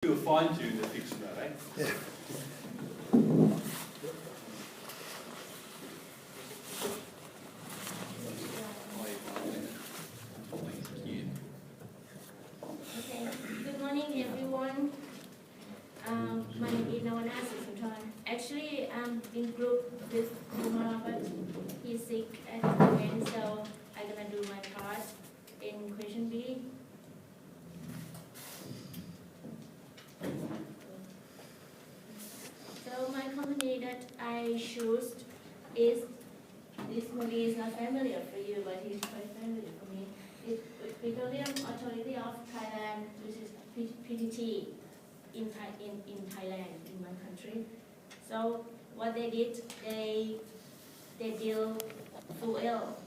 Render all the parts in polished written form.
We'll fine tune the fix that, eh? Yeah. Okay. Good morning, everyone. My name is Nawana Susanton. Actually, I'm in group with Kumar, but he's sick at the moment, so I'm gonna do my part in question B. So my company that I chose is, this movie is not familiar for you, but it's quite familiar for me. It's Petroleum Authority of Thailand, which is PTT in Thailand, in my country. So what they did, they deal fuel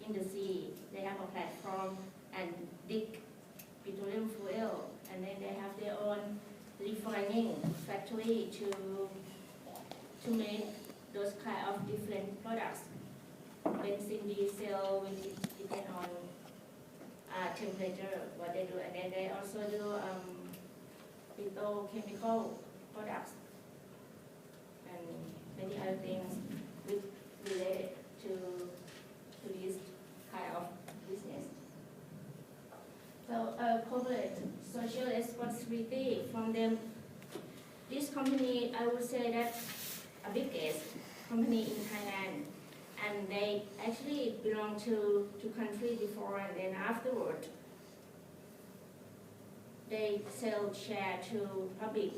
in the sea. They have a platform and dig petroleum fuel, and then they have their own refining factory to make those kind of different products. Benzene, diesel, which is depend on temperature, what they do, and then they also do petrochemical products and many other things related to this kind of business. So corporate social responsibility from them. This company, I would say that a biggest company in Thailand, and they actually belong to country before and then afterward. They sell share to public,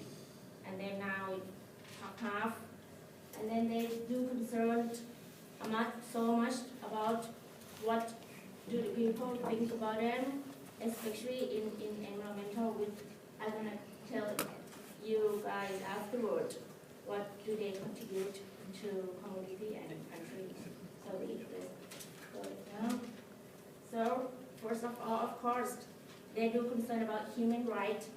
and then now it's half, and then they do concern not so much about what do the people think about them, especially in environmental, which I'm gonna tell you guys afterward, what do they contribute to community and country. So we go down. So first of all, of course, they do concern about human rights,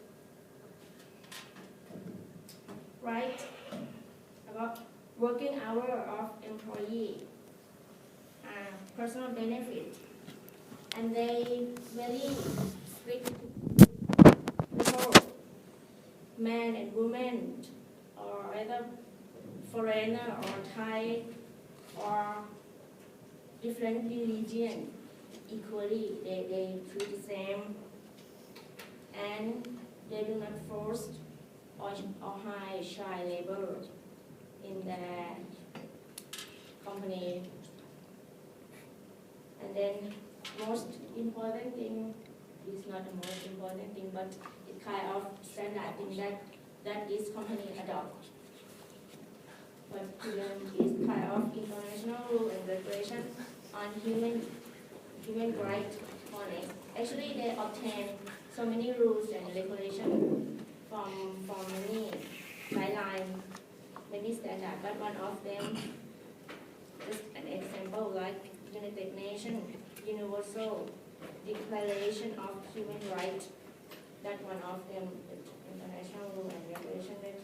about working hour of employee, personal benefit, and they very strict people, men and women, or either foreigner or Thai or different religion equally. They treat the same, and they do not force or hire child labor in their company. And then most important thing is not the most important thing, but it kind of standard thing that this company adopt. But to them is kind of international rule and regulation on human rights on it. Actually, they obtain so many rules and regulations from many guidelines, many standards, but one of them, just an example, like United Nations Universal Declaration of Human Rights, that one of them, international rule and regulation that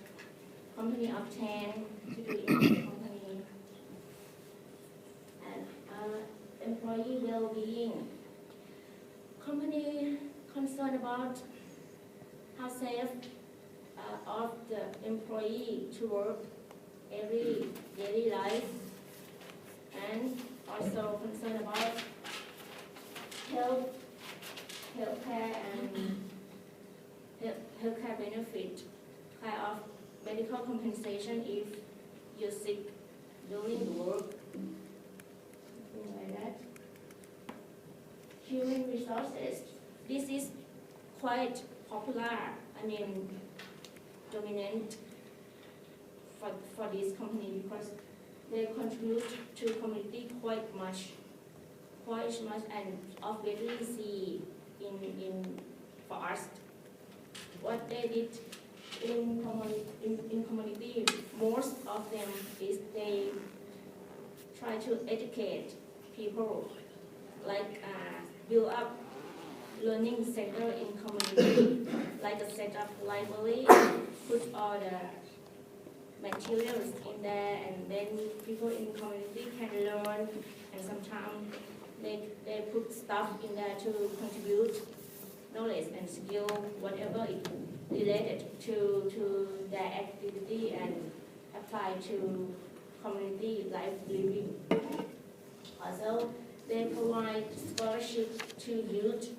company obtain to do in the company. And employee well-being. Company concerned about how safe of the employee to work every daily life, and also concerned about healthcare and healthcare benefit, kind of medical compensation if you're sick during the work, something like that. Human resources. This is quite popular, dominant for this company because they contribute to community quite much, and obviously see in for us what they did in community. Most of them is they try to educate people, like build up learning center in community, like a set up library, put all the materials in there, and then people in community can learn, and sometimes they put stuff in there to contribute knowledge and skill, whatever it related to their activity and apply to community life living. Also, they provide scholarship to youth,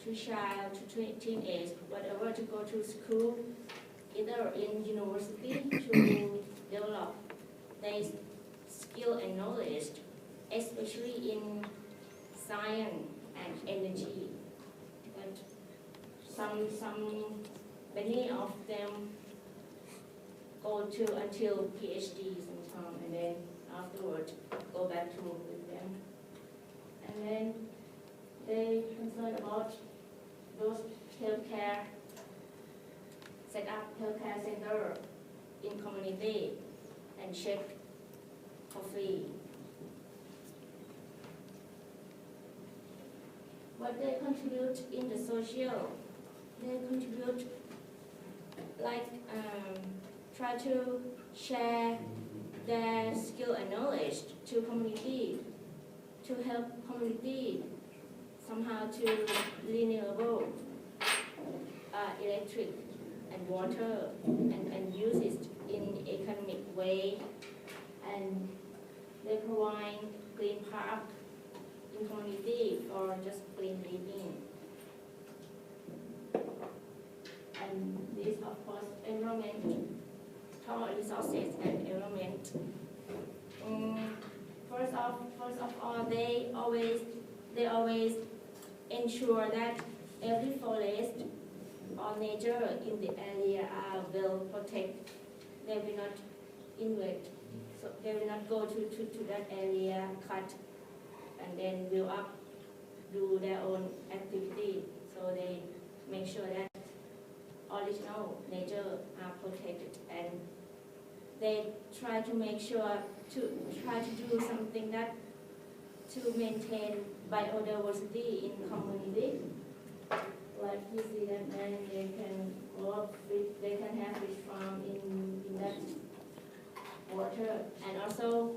to child, to teenage, whatever, to go to school, either in university to develop their skill and knowledge, especially in science and energy. But many of them go to until PhD sometime, and then afterwards go back to work with them. And then they concern about those healthcare, set up healthcare center in community and check for free. What they contribute in the social, they contribute like try to share their skill and knowledge to community, to help community somehow to renewable electric and water and use it in economic way, and they provide green park in community for just green living. And this of course environmental resources and environment. First of all, they always ensure that every forest or nature in the area are well protected. They will not invade, so they will not go to that area, cut, and then build up, do their own activity. So they make sure that original nature are protected, and they try to make sure to do something that to maintain biodiversity in community. Like you see that then they can work with, they can have fish farm in that water, and also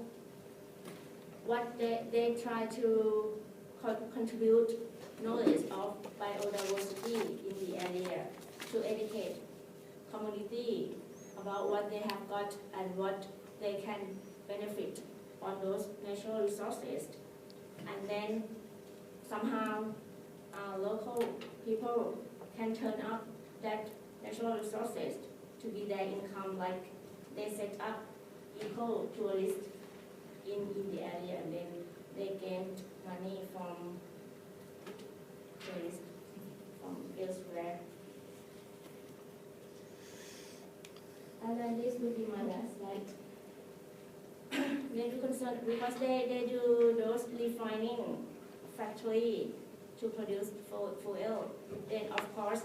what they try to contribute knowledge of biodiversity in the area, to educate community about what they have got and what they can benefit on those natural resources. And then somehow local people can turn up that natural resources to be their income, like they set up eco-tourists in the area, and then they gain money from tourists from elsewhere. And then this will be my last slide. They do concern because they do those refining factory to produce fuel. Then of course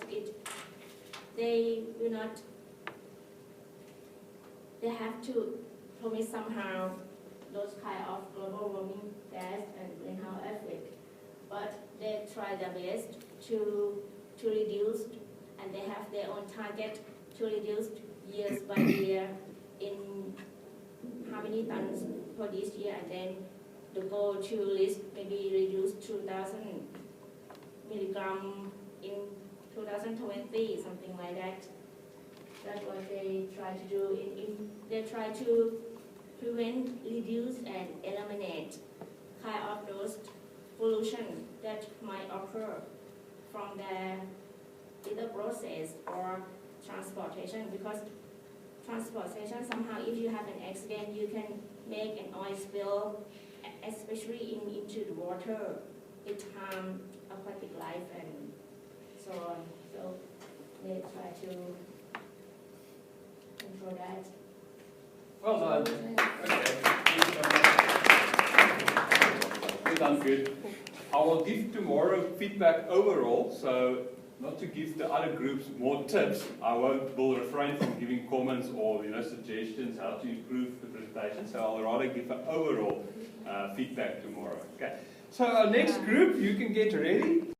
they will not. They have to promise somehow those kind of global warming gas and greenhouse effect. But they try their best to reduce, and they have their own target to reduce years by year in how many tons for this year, and then the goal to list maybe reduce 2,000 milligram in 2020, something like that. That's what they try to do. They try to prevent, reduce, and eliminate kind of those pollution that might occur from their either process or transportation, because transportation somehow, if you have an accident, you can make an oil spill, especially into the water. It harms aquatic life and so on. So they try to control that. Well done. Okay. Well done, good. I will give tomorrow feedback overall, so not to give the other groups more tips. I will refrain from giving comments or suggestions how to improve the presentation. So I'll rather give an overall feedback tomorrow. Okay. So our next group, you can get ready.